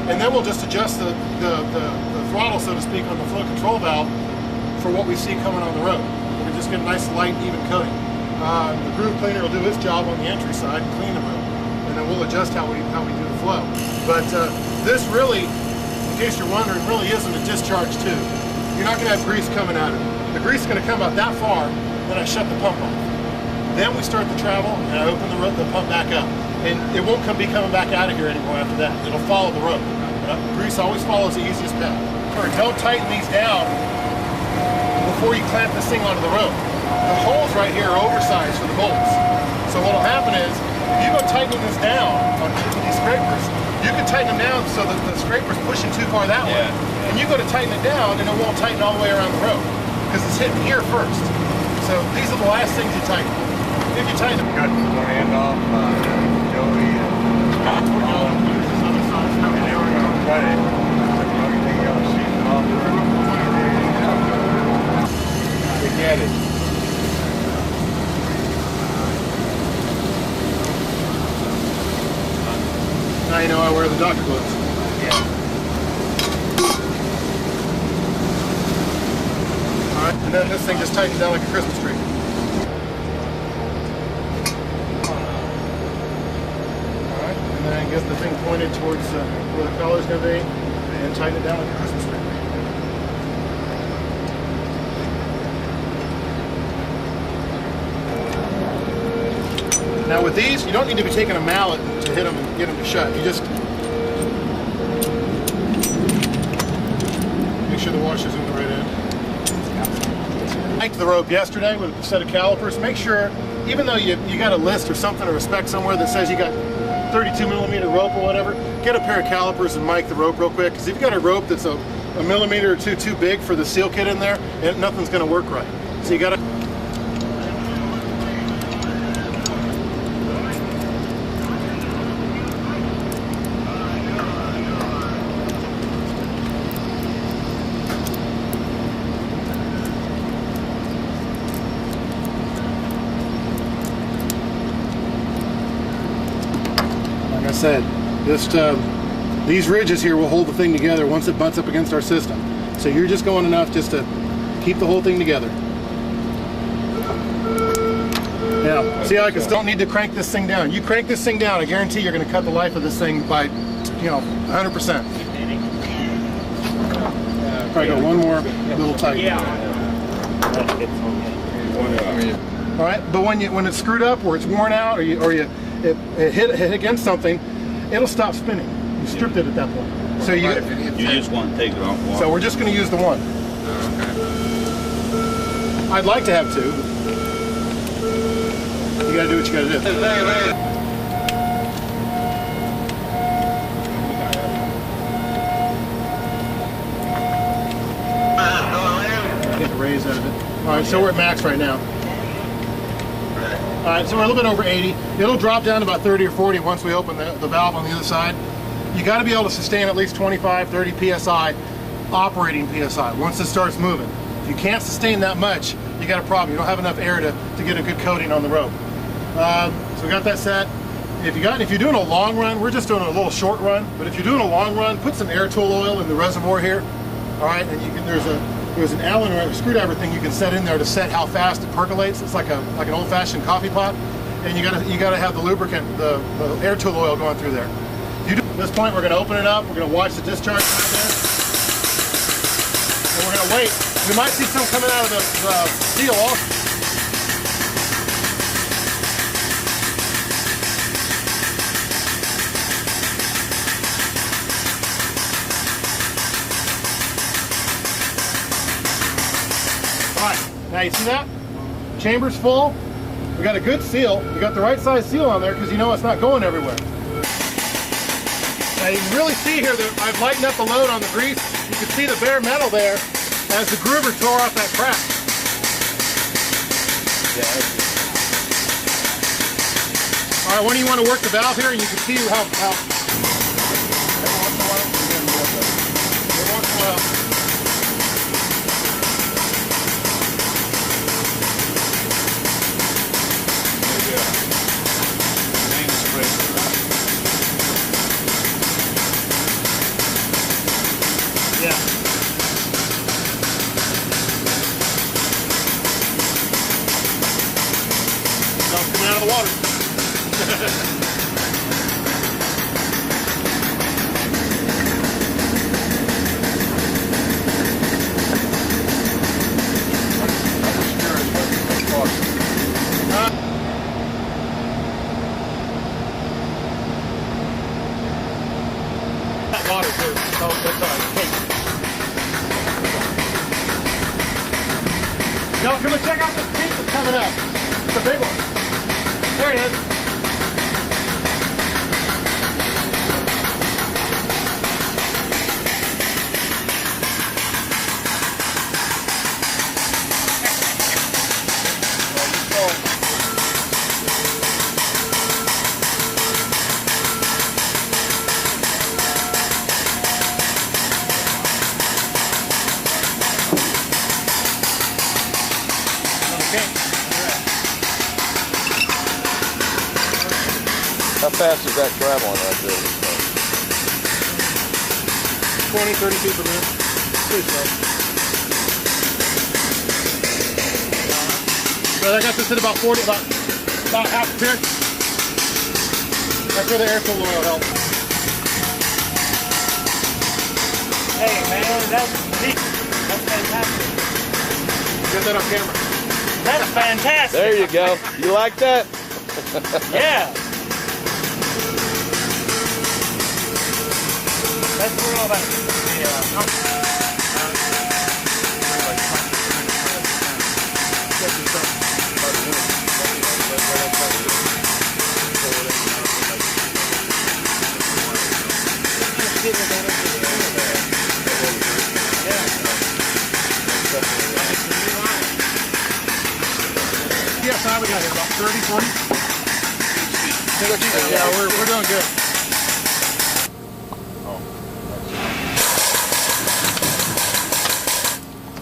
and then we'll just adjust the throttle, so to speak, on the flow control valve for what we see coming on the road. We can just get a nice light, even coating. The groove cleaner will do its job on the entry side and clean the road, and then we'll adjust how we do the flow. But this really, in case you're wondering, really isn't a discharge tube. You're not going to have grease coming out of it. The grease is going to come out that far, then I shut the pump off. Then we start the travel, and I open the pump back up. And it won't be coming back out of here anymore after that. It'll follow the road. Grease always follows the easiest path. Don't tighten these down before you clamp this thing onto the road. The holes right here are oversized for the bolts. So what'll happen is, if you go tightening this down on these scrapers, you can tighten them down so that the scraper's pushing too far that way. And you go to tighten it down, and it won't tighten all the way around the road, because it's hitting here first. So these are the last things you tighten. If you tighten them. Got the hand off, Joey, and they were going to cut it. Everything else season off. We get it. Now you know I wear the doctor gloves. Yeah. Alright, and then this thing just tightens down like a Christmas tree. Alright, and then get the thing pointed towards where the collar's going to be, and tighten it down like a Christmas tree. Now with these, you don't need to be taking a mallet to hit them and get them to shut. You just make sure the washer's in the right end. I hiked the rope yesterday with a set of calipers. Make sure, even though you got a list or something or a spec somewhere that says you got 32mm rope or whatever, get a pair of calipers and mic the rope real quick. Because if you've got a rope that's a millimeter or two too big for the seal kit in there, nothing's going to work right. So you got to. Like I said, just these ridges here will hold the thing together once it butts up against our system. So you're just going enough just to keep the whole thing together. Now, see how I don't need to crank this thing down. You crank this thing down, I guarantee you're going to cut the life of this thing by, 100%. Probably go one more little tight. All right, but when it's screwed up or it's worn out or it hit against something, it'll stop spinning. You stripped it at that point. So you just want to take it off. So we're just going to use the one. I'd like to have two. You got to do what you got to do. Get a raise out of it. All right, so we're at max right now. All right, so we're a little bit over 80. It'll drop down to about 30 or 40 once we open the valve on the other side. You got to be able to sustain at least 25, 30 PSI, operating PSI, once it starts moving. If you can't sustain that much, you got a problem. You don't have enough air to get a good coating on the rope. So we got that set. If you're doing a long run, we're just doing a little short run, but if you're doing a long run, put some air tool oil in the reservoir here. All right, and there's an Allen or a screwdriver thing you can set in there to set how fast it percolates. It's like an old-fashioned coffee pot, and you gotta have the lubricant, the air tool oil going through there. At this point, we're going to open it up. We're going to watch the discharge come out there, and we're going to wait. We might see some coming out of the seal also. Now you see that? Chamber's full. We got a good seal. We got the right size seal on there because you know it's not going everywhere. Now you can really see here that I've lightened up the load on the grease. You can see the bare metal there as the groover tore off that crack. All right, when do you want to work the valve here? And you can see how every once in a while. Every once in a while. the water. Water too. Oh, that's all right. Y'all come and check out this peak that's coming up. It's a big one. There it is. How fast is that traveling right there? 20, 30 feet per minute. Pretty slow. But I got this at about 40, about half a tick. That's where the air filter oil helps. Hey man, that's neat. That's fantastic. Get that on camera. That's fantastic. There you go. You like that? Yeah. That's real about PSI we got here about 30, 40. Yeah, we're doing good.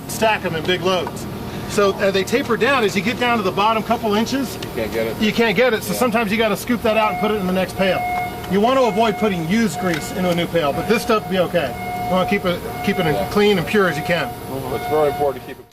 Stack them in big loads. So they taper down as you get down to the bottom couple inches. You can't get it. You can't get it, so sometimes you got to scoop that out and put it in the next pail. You want to avoid putting used grease into a new pail, but this stuff will be okay. You want to keep it as clean and pure as you can. It's very important to keep it